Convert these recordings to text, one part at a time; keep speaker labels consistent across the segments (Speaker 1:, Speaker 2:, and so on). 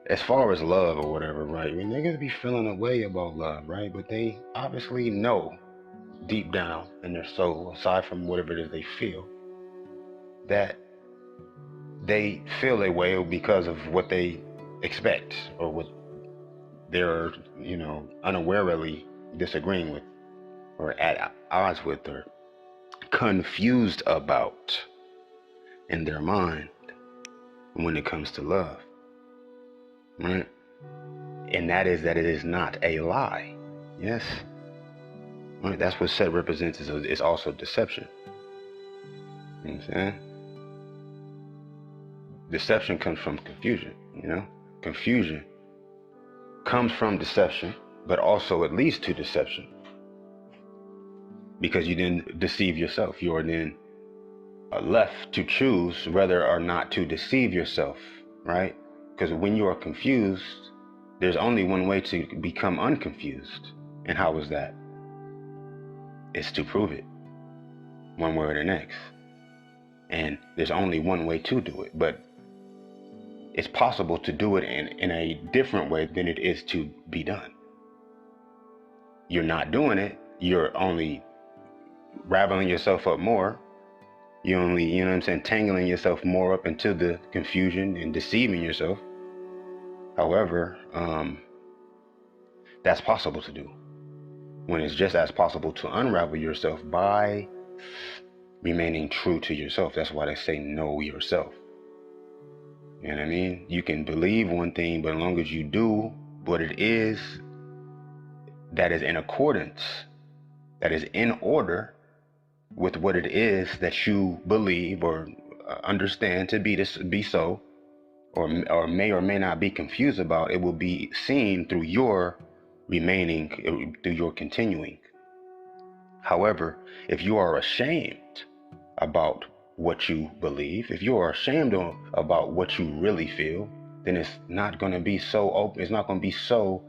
Speaker 1: as far as love or whatever, right? I mean, niggas be feeling a way about love, right? But they obviously know deep down in their soul, aside from whatever it is they feel, that they feel a way because of what they expect or what they're, unawarely disagreeing with or at odds with or confused about in their mind when it comes to love, right? And that is that it is not a lie. Yes, right? That's what set represents, is also deception. You know what I'm saying? Deception comes from confusion. Confusion comes from deception, but also it leads to deception, because you then deceive yourself. You are then left to choose whether or not to deceive yourself, right? Because when you are confused, there's only one way to become unconfused. And how is that? It's to prove it one way or the next. And there's only one way to do it, but it's possible to do it in a different way than it is to be done. You're not doing it. You're only raveling yourself up more. You're only, tangling yourself more up into the confusion and deceiving yourself. However, that's possible to do, when it's just as possible to unravel yourself by remaining true to yourself. That's why they say know yourself. You know what I mean? You can believe one thing, but as long as you do what it is that is in accordance, that is in order with what it is that you believe or understand to be so, or may or may not be confused about, it will be seen through your remaining, through your continuing. However, if you are ashamed about what you believe, if you are ashamed about what you really feel, then it's not going to be so open. It's not going to be so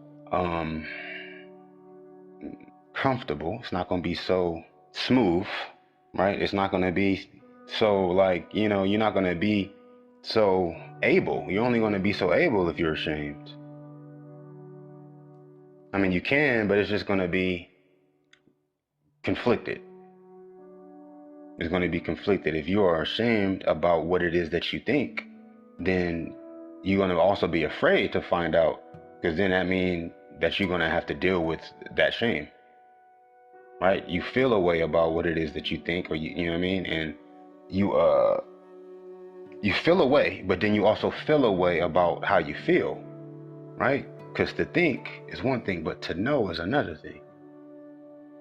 Speaker 1: comfortable. It's not going to be so smooth, right? It's not going to be so you're not going to be so able. You're only going to be so able if you're ashamed. I mean, you can, but it's just going to be conflicted. It's going to be conflicted. If you are ashamed about what it is that you think, then you're going to also be afraid to find out, because then that means that you're going to have to deal with that shame, right? You feel a way about what it is that you think, or you know what I mean? And you feel a way, but then you also feel a way about how you feel, right? Because to think is one thing, but to know is another thing,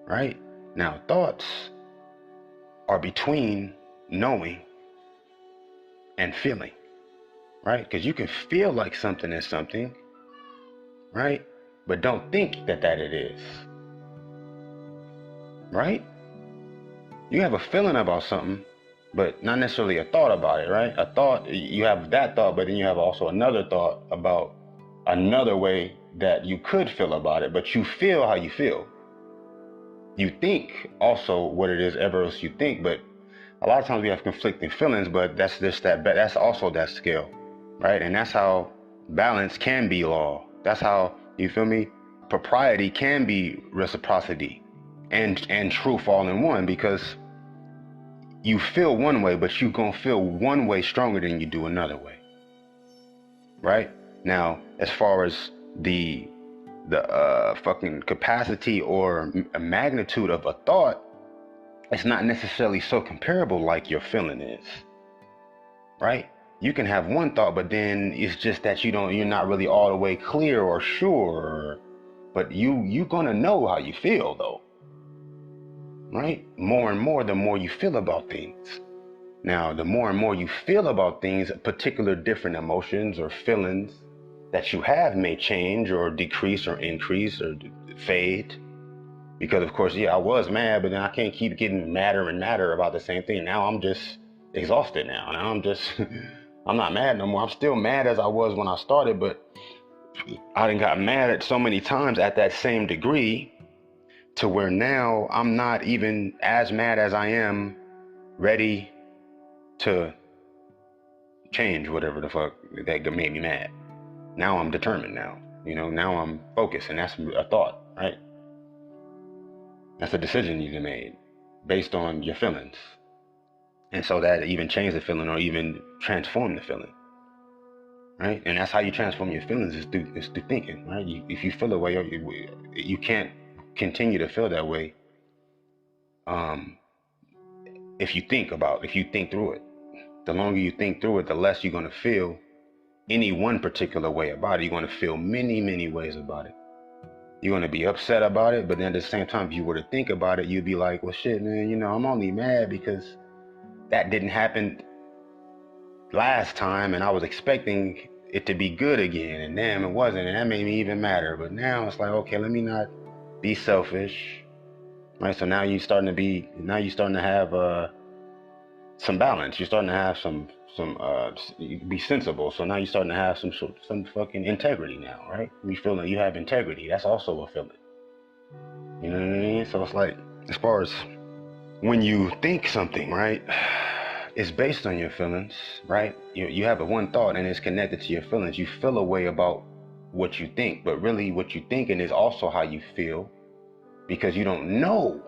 Speaker 1: right? Now, thoughts are between knowing and feeling, right? Because you can feel like something is something, right? But don't think that it is, right? You have a feeling about something, but not necessarily a thought about it, right? A thought, you have that thought, but then you have also another thought about another way that you could feel about it, but you feel how you feel. You think also what it is ever else you think, but a lot of times we have conflicting feelings, but that's also that scale, right? And that's how balance can be law. That's how, you feel me? Propriety can be reciprocity and truth all in one, because you feel one way, but you gonna feel one way stronger than you do another way, right? Now, as far as the fucking capacity or magnitude of a thought, it's not necessarily so comparable like your feeling is, right? You can have one thought, but then it's just that you're not really all the way clear or sure, but you're gonna know how you feel though, right? More and more, the more you feel about things. Now, the more and more you feel about things, particular different emotions or feelings that you have may change or decrease or increase or fade. Because of course, I was mad, but then I can't keep getting madder and madder about the same thing. Now I'm just exhausted now. Now I'm not mad no more. I'm still mad as I was when I started, but I done got mad at so many times at that same degree to where now I'm not even as mad as I am ready to change whatever the fuck that made me mad. Now I'm determined now. Now I'm focused, and that's a thought, right? That's a decision you made based on your feelings. And so that even change the feeling or even transform the feeling, right? And that's how you transform your feelings is through thinking, right? If you feel a way, you can't continue to feel that way if you think through it. The longer you think through it, the less you're going to feel any one particular way about it. You're going to feel many, many ways about it. You're going to be upset about it, but then at the same time, if you were to think about it, you'd be like, well, shit, man, I'm only mad because that didn't happen last time, and I was expecting it to be good again, and damn, it wasn't, and that made me even madder. But now it's like, okay, let me not be selfish, right? So now you're starting to have some balance. You're starting to have some be sensible. So now you're starting to have some fucking integrity now, right? You feel like you have integrity. That's also a feeling. You know what I mean? So it's like, as far as when you think something, right, it's based on your feelings, right? You have one thought and it's connected to your feelings. You feel a way about what you think, but really what you're thinking is also how you feel, because you don't know.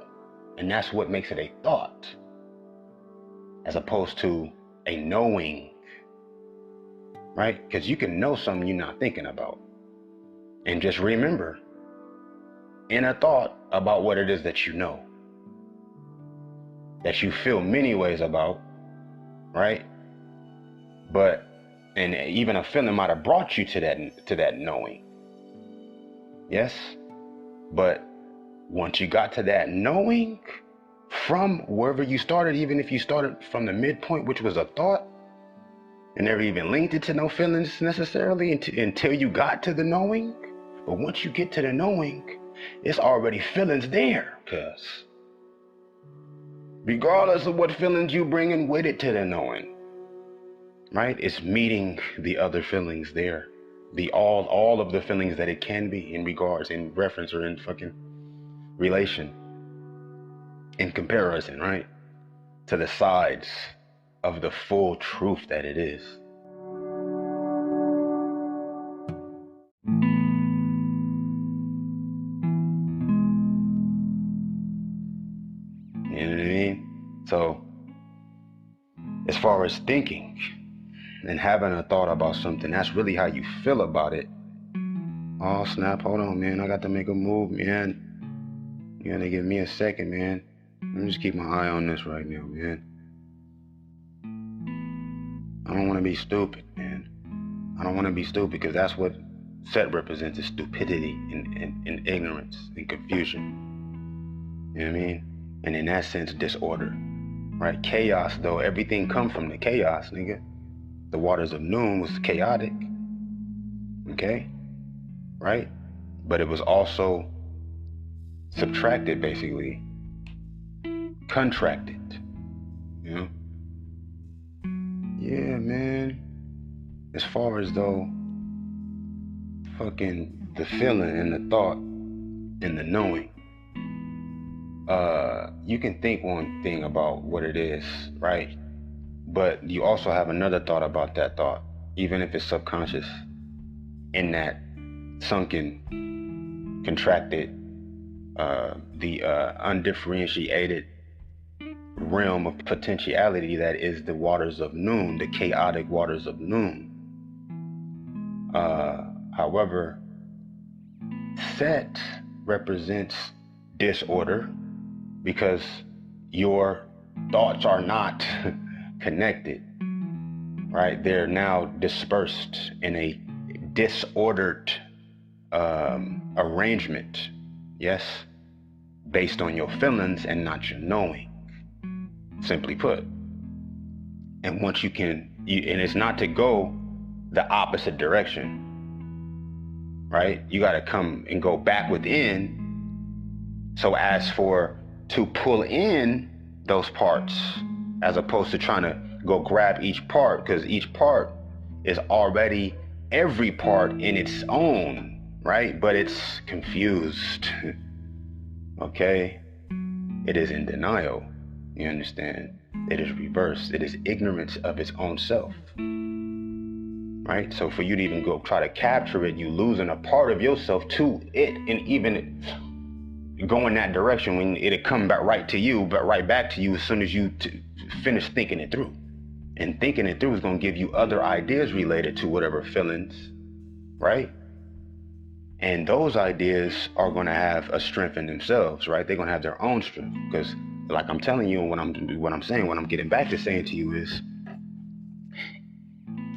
Speaker 1: And that's what makes it a thought, as opposed to a knowing, right? Because you can know something you're not thinking about. And just remember, in a thought about what it is that you know, that you feel many ways about, right? And even a feeling might have brought you to that knowing. Yes? But once you got to that knowing, from wherever you started, even if you started from the midpoint, which was a thought, and never even linked it to no feelings necessarily until you got to the knowing. But once you get to the knowing, it's already feelings there, cuz regardless of what feelings you bringing with it to the knowing, right? It's meeting the other feelings there, all of the feelings that it can be in regards, in reference, or in fucking relation, in comparison, right, to the sides of the full truth that it is. You know what I mean? So, as far as thinking and having a thought about something, that's really how you feel about it. Oh, snap, hold on, man. I got to make a move, man. You gotta give me a second, man. Let me just keep my eye on this right now, man. I don't want to be stupid, man. I don't want to be stupid, because that's what set represents, is stupidity and ignorance and confusion. You know what I mean? And in that sense, disorder, right? Chaos, though, everything come from the chaos, nigga. The waters of noon was chaotic, okay? Right? But it was also subtracted, basically. Contracted, you know? Yeah, man. As far as though fucking the feeling and the thought and the knowing, you can think one thing about what it is, right? But you also have another thought about that thought, even if it's subconscious, in that sunken, contracted, the undifferentiated realm of potentiality that is the waters of noon, the chaotic waters of noon. However, set represents disorder, because your thoughts are not connected, right? They're now dispersed in a disordered arrangement, yes, based on your feelings and not your knowing, simply put. And once you can, and it's not to go the opposite direction, right? You got to come and go back within, so as to pull in those parts, as opposed to trying to go grab each part, because each part is already every part in its own, right? But it's confused, okay? It is in denial, you understand? It is reversed. It is ignorance of its own self. right? So for you to even go try to capture it, you losing a part of yourself to it, and even going that direction when it'll come back right to you, but right back to you as soon as you finish thinking it through. And thinking it through is going to give you other ideas related to whatever feelings, right? And those ideas are going to have a strength in themselves, right? They're going to have their own strength, because like I'm telling you, what I'm saying, what I'm getting back to saying to you is,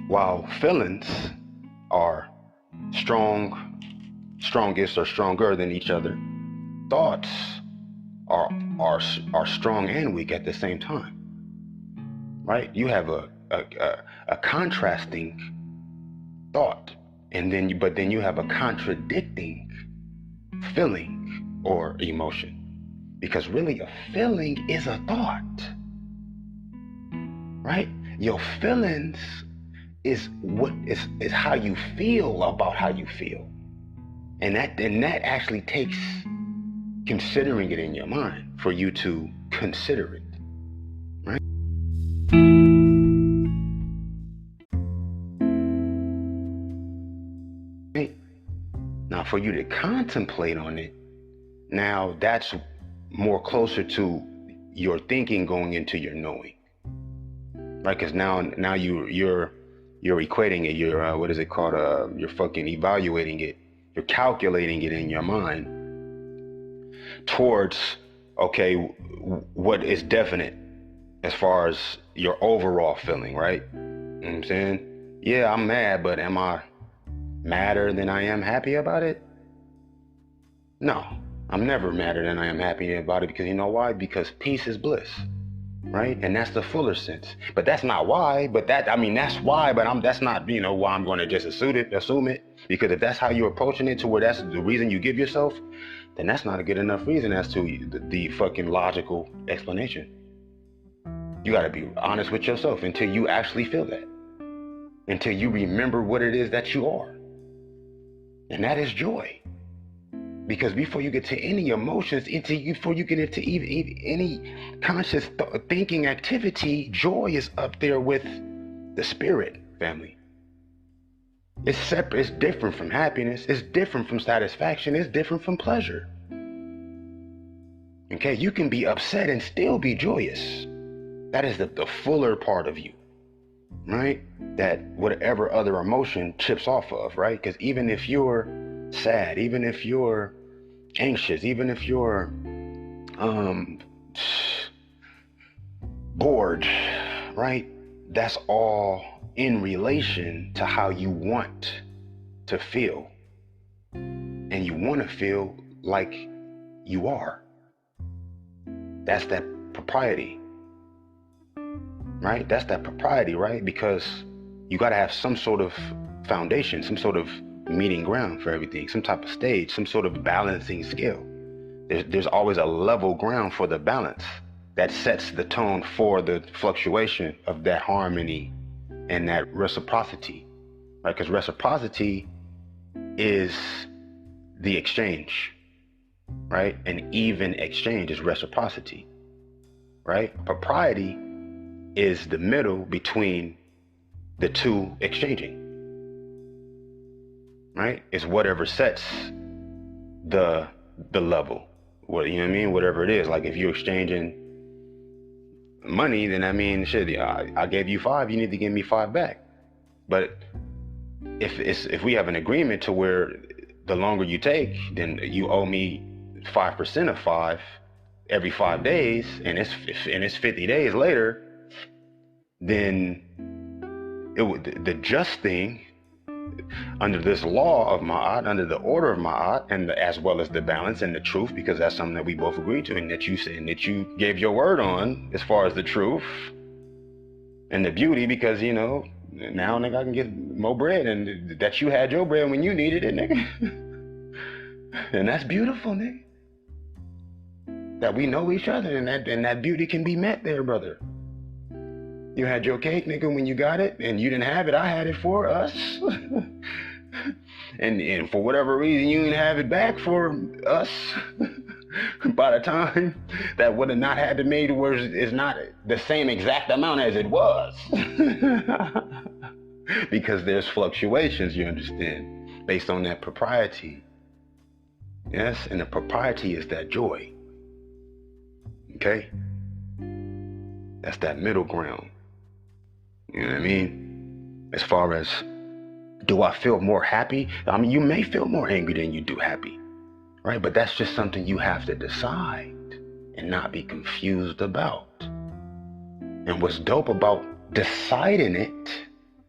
Speaker 1: while feelings are strongest or stronger than each other, thoughts are strong and weak at the same time, right? You have a contrasting thought, and then you have a contradicting feeling or emotion, because really a feeling is a thought, right? Your feelings is how you feel about how you feel, and that actually takes considering it in your mind for you to consider it, right? Now, for you to contemplate on it, now that's more closer to your thinking going into your knowing, right? Because now you're equating it. You're what is it called? You're fucking evaluating it. You're calculating it in your mind towards, okay, what is definite as far as your overall feeling, right? You know what I'm saying? Yeah, I'm mad, but am I madder than I am happy about it? No, I'm never madder than I am happy about it, because you know why? Because peace is bliss, right? And that's the fuller sense. But that's not why, that's why, but that's not, why I'm going to just assume it. Because if that's how you're approaching it, to where that's the reason you give yourself, then that's not a good enough reason as to the fucking logical explanation. You got to be honest with yourself until you actually feel that, until you remember what it is that you are. And that is joy. Because before you get to any emotions, before you get into even any conscious thinking activity, joy is up there with the spirit, family. It's separate. It's different from happiness. It's different from satisfaction. It's different from pleasure. Okay, you can be upset and still be joyous. That is the fuller part of you, right? That whatever other emotion chips off of, right? Because even if you're sad, even if you're anxious, even if you're bored, right? That's all in relation to how you want to feel. And you want to feel like you are. That's that propriety, right? That's that propriety, right? Because you got to have some sort of foundation, some sort of meeting ground for everything, some type of stage, some sort of balancing scale. There's always a level ground for the balance that sets the tone for the fluctuation of that harmony and that reciprocity, right? Because reciprocity is the exchange, right? An even exchange is reciprocity, right? Propriety is the middle between the two exchanging, right? It's whatever sets the level, what, you know what I mean? Whatever it is. Like if you're exchanging money, then I mean, shit, I gave you 5, you need to give me 5 back. But if we have an agreement to where the longer you take, then you owe me 5% of 5 every 5 days, and it's 50 days later, then the just thing under this law of Ma'at, under the order of Ma'at, and as well as the balance and the truth, because that's something that we both agreed to, and that you said, and that you gave your word on as far as the truth and the beauty, because now nigga I can get more bread, and that you had your bread when you needed it, nigga. And that's beautiful, nigga. That we know each other, and that beauty can be met there, brother. You had your cake, nigga, when you got it, and you didn't have it. I had it for us. and for whatever reason, you didn't have it back for us. By the time that would have not had to made, is not the same exact amount as it was. because there's fluctuations, you understand, based on that propriety. Yes, and the propriety is that joy. Okay? That's that middle ground. You know what I mean? As far as, do I feel more happy? I mean, you may feel more angry than you do happy, right? But that's just something you have to decide and not be confused about. And what's dope about deciding it,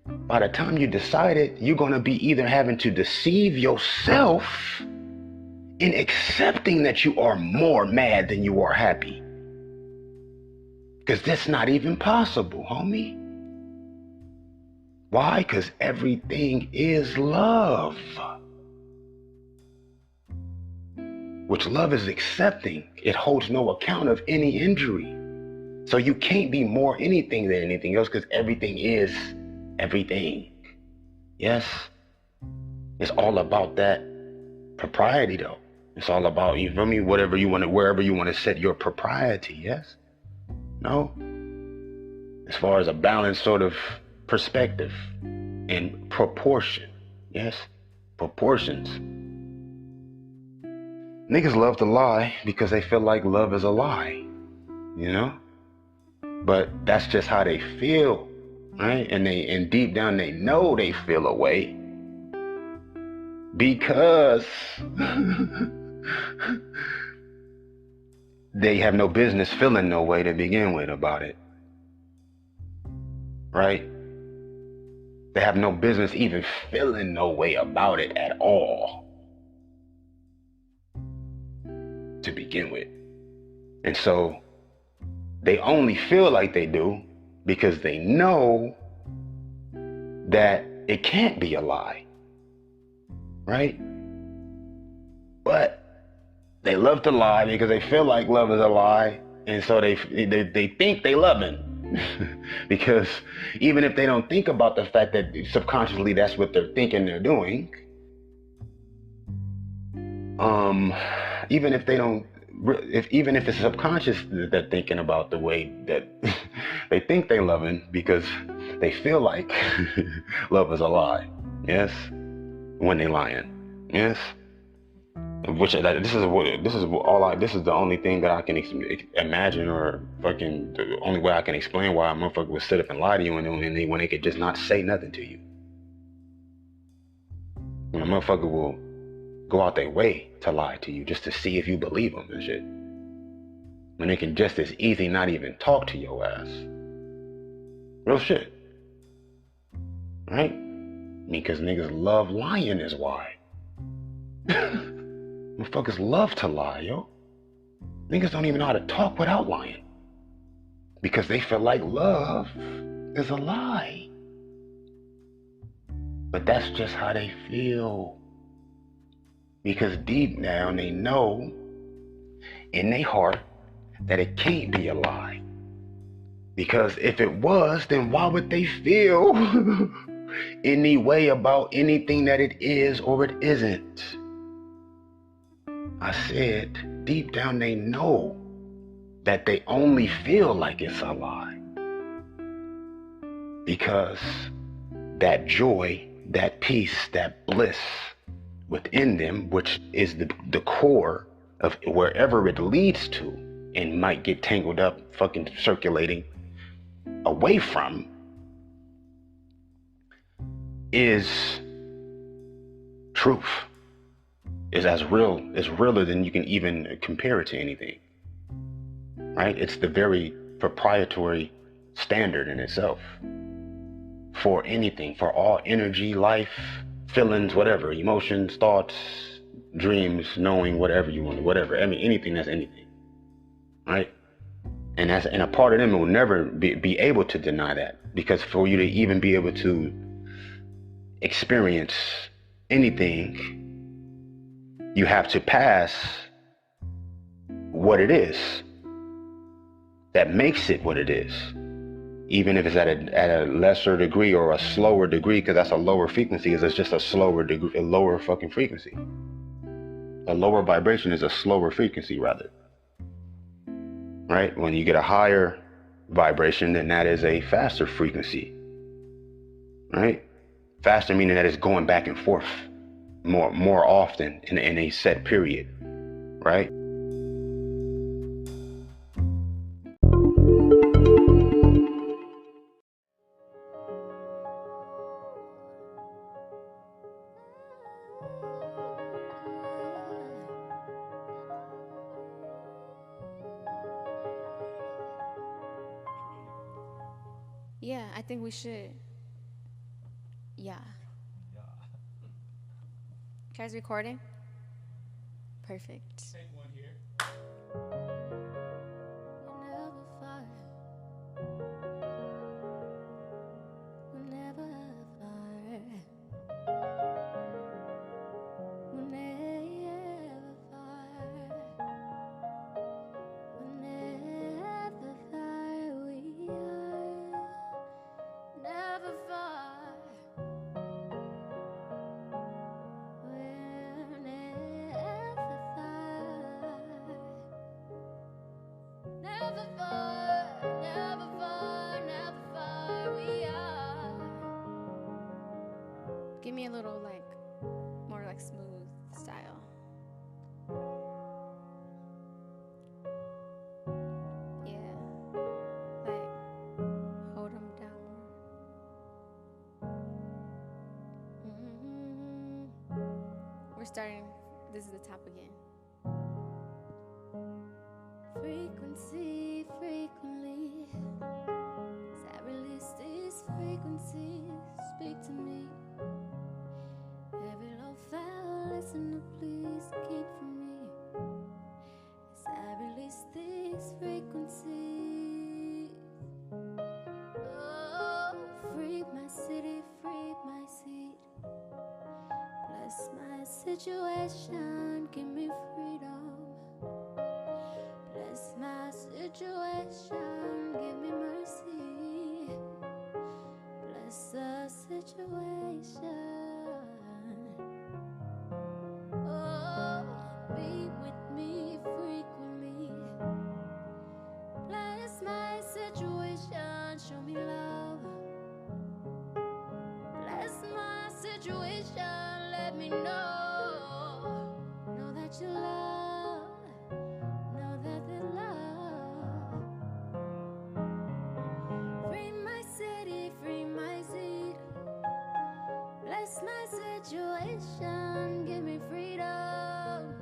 Speaker 1: by the time you decide it, you're going to be either having to deceive yourself in accepting that you are more mad than you are happy. Because that's not even possible, homie. Why? Because everything is love. Which love is accepting. It holds no account of any injury. So you can't be more anything than anything else because everything is everything. Yes? It's all about that propriety though. It's all about, you feel me, whatever you want to, wherever you want to set your propriety, yes? No? As far as a balanced sort of perspective and proportion, yes? Proportions. Niggas love to lie because they feel like love is a lie, you know? But that's just how they feel, right? And deep down they know they feel a way because they have no business feeling no way to begin with about it, right? They have no business even feeling no way about it at all to begin with. And so they only feel like they do because they know that it can't be a lie, right? But they love to lie because they feel like love is a lie, and so they think they loving. Because even if they don't think about the fact that subconsciously that's what they're thinking they're doing, even if they don't, even if it's subconscious that they're thinking about the way that they think they loving because they feel like love is a lie, yes, when they lying, yes. Which this is the only thing that I can imagine, or fucking the only way I can explain why a motherfucker would sit up and lie to you when they could just not say nothing to you. When a motherfucker will go out their way to lie to you just to see if you believe them and shit. When they can just as easy not even talk to your ass. Real shit. Right? Because niggas love lying is why. Motherfuckers love to lie, yo. Niggas don't even know how to talk without lying. Because they feel like love is a lie. But that's just how they feel. Because deep down they know in their heart that it can't be a lie. Because if it was, then why would they feel any way about anything that it is or it isn't? I said, deep down they know that they only feel like it's a lie. Because that joy, that peace, that bliss within them, which is the core of wherever it leads to and might get tangled up, fucking circulating away from, is truth. Is as real, is realer than you can even compare it to anything, right? It's the very proprietary standard in itself for anything, for all energy, life, feelings, whatever, emotions, thoughts, dreams, knowing, whatever you want, whatever. I mean, anything that's anything, right? And a part of them will never be able to deny that, because for you to even be able to experience anything, you have to pass what it is that makes it what it is, even if it's at a lesser degree or a slower degree, because that's a lower frequency. It's just a slower degree, a lower fucking frequency. A lower vibration is a slower frequency, rather. Right? When you get a higher vibration, then that is a faster frequency. right? Faster meaning that it's going back and forth more often in a set period, right?
Speaker 2: Yeah, I think we should. Yeah. Guys, recording? Perfect.
Speaker 3: Take one here.
Speaker 2: Give me a little more smooth style. Yeah, hold them down. We're starting. This is the top again. Frequency, frequently. As I release these frequencies, speak to me. Every low foul listener, please keep from me. As I release these frequencies. Oh, free my city, free my seed. Bless my situation, give me freedom. Bless my situation, give me mercy. Bless the situation. Oh, be with me frequently. Bless my situation, show me love. Bless my situation, let me know that you love. Know that they love. Free my city, free my seed. Bless my situation, give me freedom.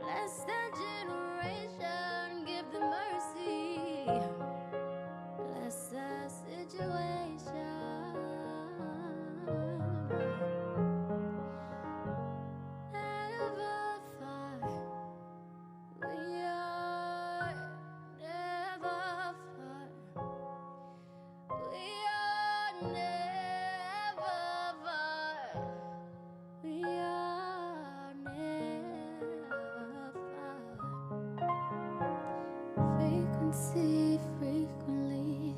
Speaker 2: Bless that generation, give them mercy. Bless the situation. Never far, we are never far. We are never far. We are never far. Frequency, frequently.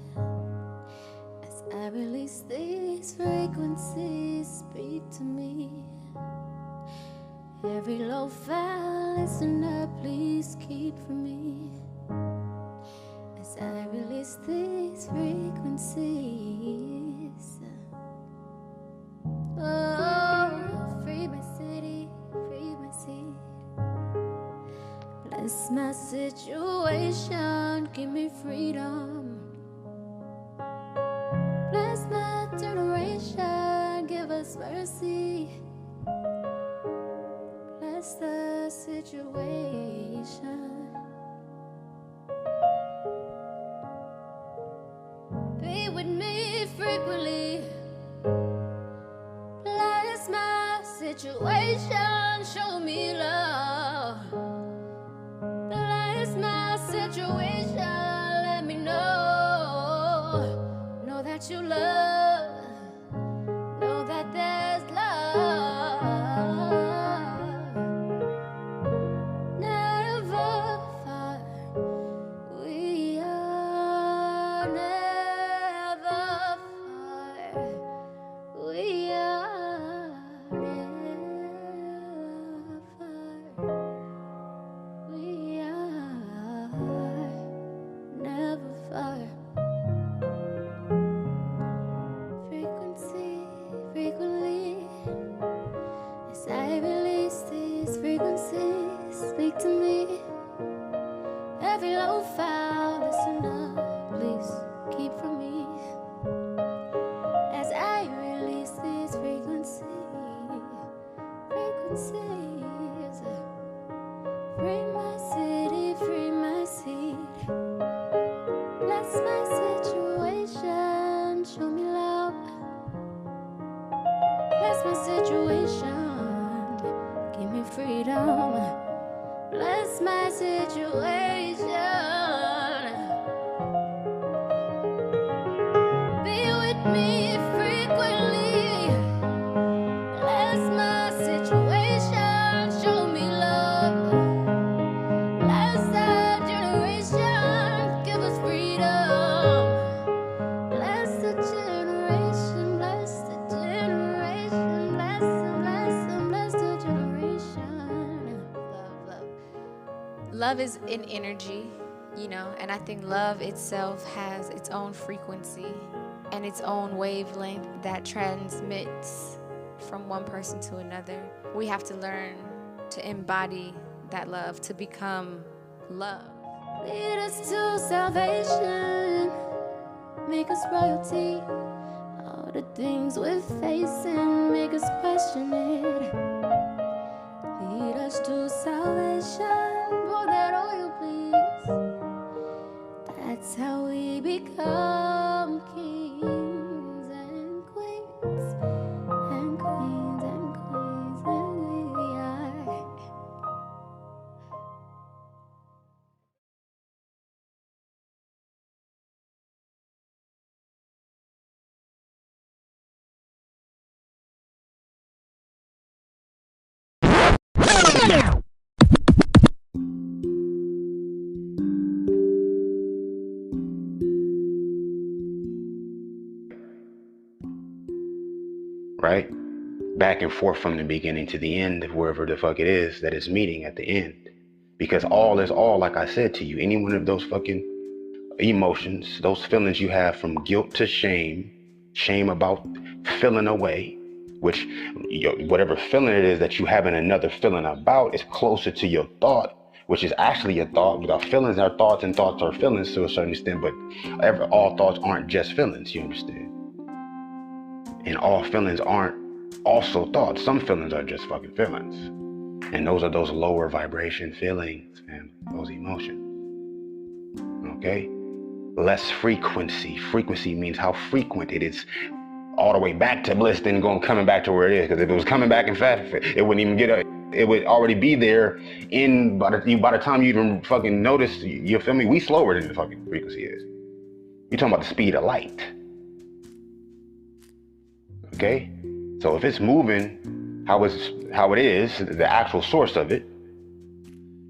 Speaker 2: As I release these frequencies, speak to me. Every low foul listener, please keep from me. As I release these frequencies. Oh, free my city, free my seed. Bless my situation, give me freedom. Bless my generation, give us mercy. Bless the situation. Be with me frequently. Bless my situation, show me love. Bless my situation, let me know that you love. Know that there's love. Never far, we are never far. We are never far. We are never far. Frequency. my situation, give me freedom. Bless my situation. Be with me frequently. Bless my situation. Show me love. Bless our generation. Give us freedom. Bless the generation. Bless the generation. Bless them, bless them, bless the generation. Love.
Speaker 3: Love is an energy, and I think love itself has its own frequency and its own wavelength that transmits from one person to another. We have to learn to embody that love, to become love.
Speaker 2: Lead us to salvation. Make us royalty. All the things we're facing make us question it. Lead us to salvation. Pour that oil, please. That's how we become kings and queens and queens and queens and we are.
Speaker 1: Right? Back and forth from the beginning to the end of wherever the fuck it is that it's meeting at the end. Because all is all, like I said to you, any one of those fucking emotions, those feelings you have from guilt to shame, shame about feeling away, which whatever feeling it is that you have in another feeling about is closer to your thought, which is actually your thought. Because feelings are thoughts and thoughts are feelings to a certain extent, but all thoughts aren't just feelings, you understand? And all feelings aren't also thoughts. Some feelings are just fucking feelings. And those are those lower vibration feelings and those emotions. Okay? Less frequency. Frequency means how frequent it is all the way back to bliss, then coming back to where it is. Because if it was coming back in fast, it wouldn't even it would already be there by the time you even fucking notice, you feel me? We slower than the fucking frequency is. You're talking about the speed of light. Okay? So if it's moving how it is, the actual source of it,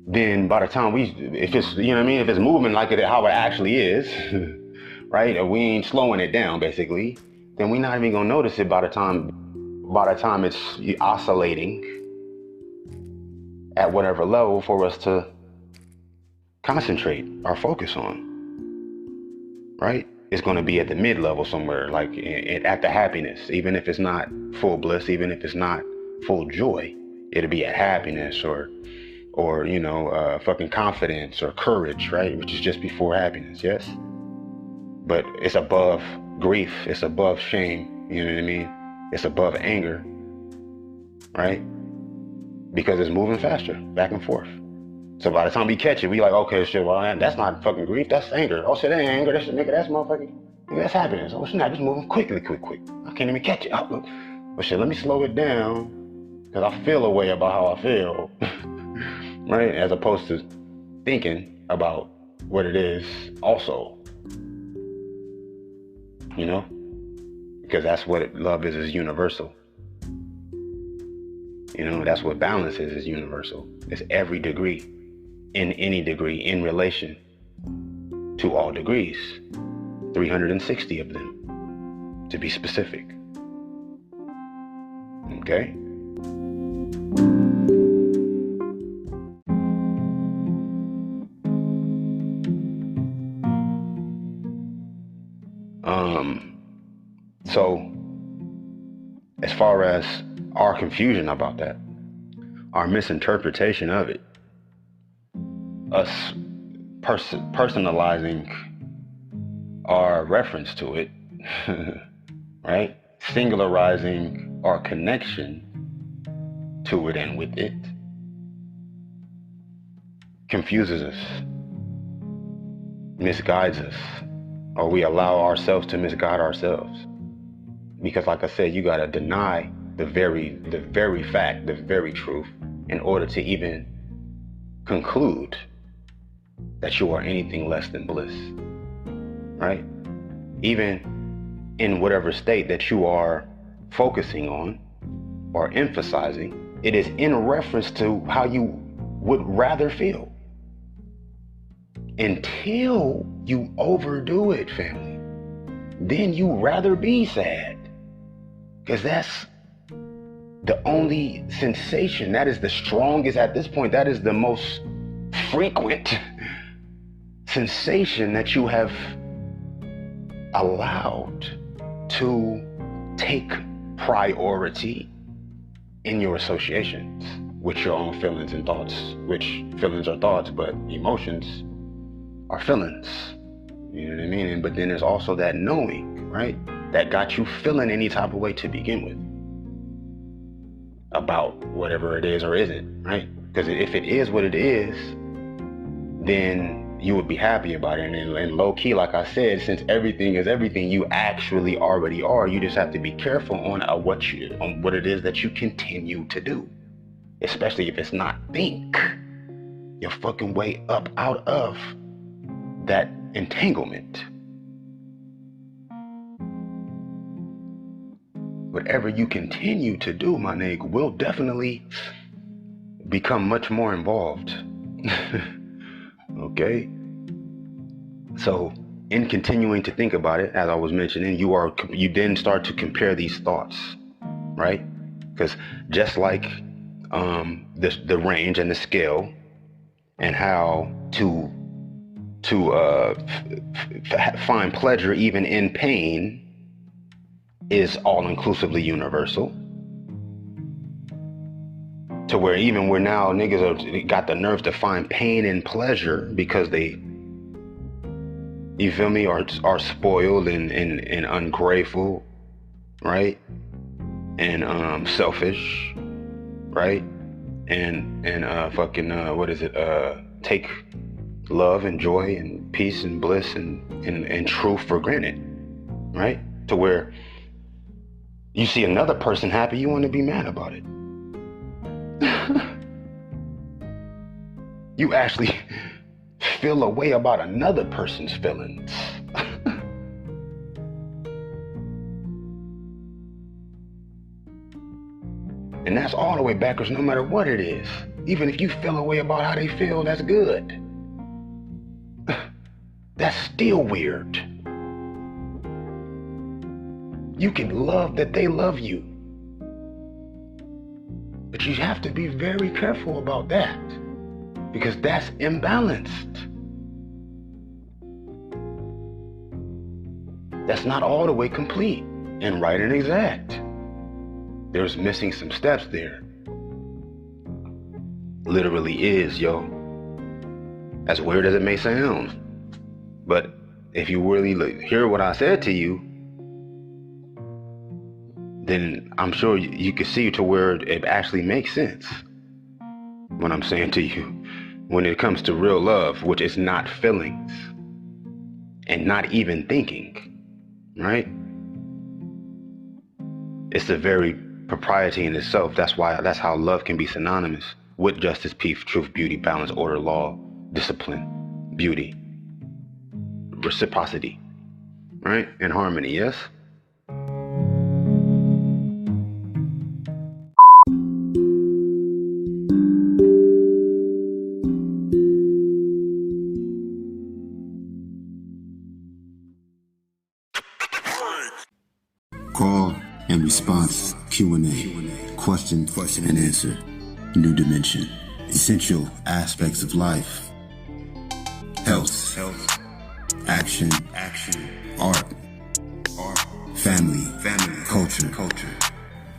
Speaker 1: then by the time if it's, if it's moving like how it actually is, right? And we ain't slowing it down basically, then we're not even gonna notice it by the time it's oscillating at whatever level for us to concentrate our focus on, right? It's going to be at the mid-level somewhere, like at the happiness. Even if it's not full bliss, even if it's not full joy, it'll be at happiness or fucking confidence or courage, right? Which is just before happiness, yes? But it's above grief. It's above shame. You know what I mean? It's above anger, right? Because it's moving faster, back and forth. So by the time we catch it, we like, okay, shit, well, that's not fucking grief, that's anger. Oh shit, that ain't anger, that's shit, nigga, that's motherfucking, that's happiness. Oh shit, it's moving quick. I can't even catch it. Well shit, let me slow it down, because I feel a way about how I feel, right? As opposed to thinking about what it is also, because that's what love is universal. That's what balance is universal. It's every degree, in any degree, in relation to all degrees. 360 of them, to be specific. Okay? So, as far as our confusion about that, our misinterpretation of it, us personalizing our reference to it, right? Singularizing our connection to it and with it, confuses us, misguides us, or we allow ourselves to misguide ourselves. Because like I said, you gotta deny the very fact, the very truth, in order to even conclude that you are anything less than bliss, right? Even in whatever state that you are focusing on or emphasizing, it is in reference to how you would rather feel. Until you overdo it, family, then you rather be sad, because that's the only sensation, that is the strongest at this point, that is the most frequent sensation that you have allowed to take priority in your associations with your own feelings and thoughts, which feelings are thoughts, but emotions are feelings. You know what I mean? But then there's also that knowing, right? That got you feeling any type of way to begin with about whatever it is or isn't, right? Because if it is what it is, then you would be happy about it. And low key, like I said, since everything is everything, you actually already are. You just have to be careful on what it is that you continue to do, especially if it's not think your fucking way up out of that entanglement. Whatever you continue to do, my nigga, will definitely become much more involved. Okay? So, in continuing to think about it, as I was mentioning, you then start to compare these thoughts, right? Because just like the range and the scale, and how to find pleasure even in pain is all-inclusively universal, to where even we're now niggas got the nerve to find pain and pleasure because they, you feel me, are spoiled and ungrateful, right? And selfish, right? And take love and joy and peace and bliss and truth for granted, right? To where you see another person happy, you want to be mad about it. You actually feel a way about another person's feelings. And that's all the way backwards, no matter what it is. Even if you feel a way about how they feel, that's good. That's still weird. You can love that they love you. But you have to be very careful about that, because that's imbalanced. That's not all the way complete and right and exact. There's missing some steps there. Literally is, yo. As weird as it may sound. But if you really hear what I said to you, then I'm sure you can see to where it actually makes sense. What I'm saying to you, when it comes to real love, which is not feelings and not even thinking, right? It's the very propriety in itself. That's how love can be synonymous with justice, peace, truth, beauty, balance, order, law, discipline, beauty, reciprocity, right? And harmony, yes?
Speaker 4: Call and response Q&A, question and answer, new dimension, essential aspects of life, health, action, art, family, culture,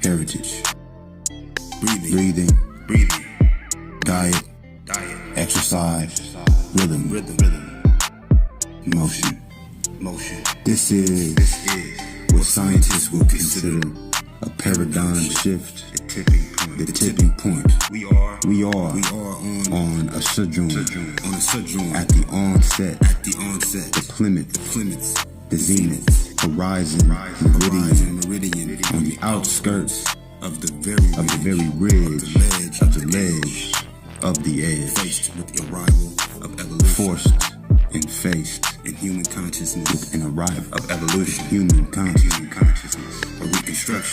Speaker 4: heritage, breathing, diet, exercise, rhythm, motion. This is what scientists will consider a paradigm shift, the tipping point. We are on a sojourn, at the onset, the plummet, the zenith, horizon, meridian, on the outskirts of the very ridge, of the ledge, of the edge, faced with the arrival of evolution, forced and faced in human consciousness, with an arrival of evolution, human consciousness, a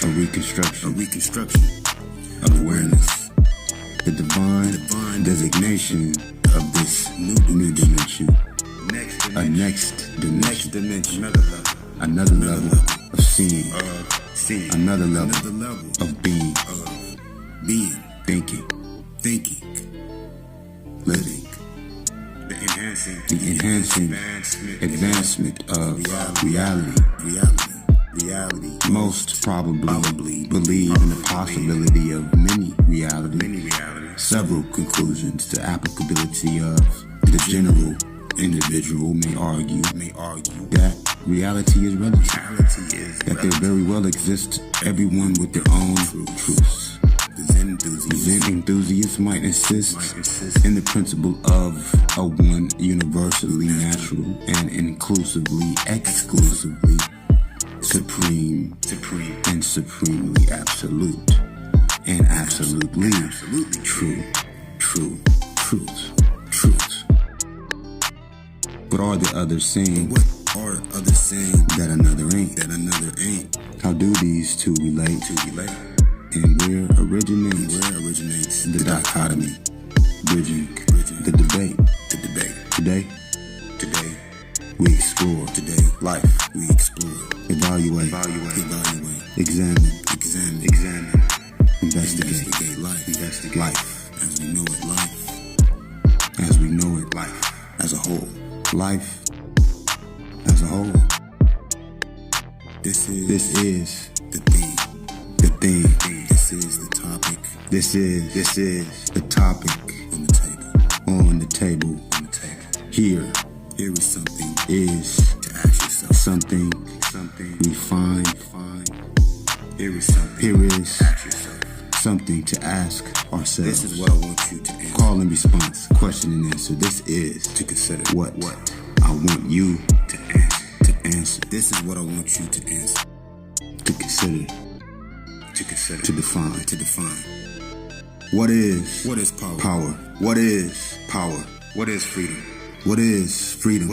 Speaker 4: reconstruction of awareness, the divine designation of this new dimension, a next dimension, another level of seeing, another level of being, thinking, living. The enhancing advancement of reality. Most probably believe in the possibility of many realities. Several conclusions. The applicability of the general individual may argue that reality is relative, that there very well exists everyone with their own truths. The Zen enthusiasts might insist in the principle of a one universally natural and exclusively supreme and supremely absolute and absolutely true. But are there others saying that another ain't? How do these two relate? And where originates the dichotomy, bridging the debate. Today we explore. Life we explore. Evaluate. Examine. Investigate life. As we know it. Life as a whole. This is the thing. This is the topic. This is the topic on the table. Here is something to ask yourself. Something we find. Here is something to ask ourselves. This is what I want you to answer. Call and response, question and answer. This is to consider what I want you to answer. This is what I want you to answer. To consider. To define. What is power? What is power? What is freedom? What is freedom?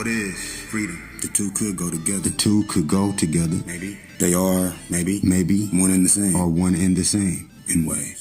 Speaker 4: The two could go together. Maybe. They are maybe one and the same. Or one and the same in ways.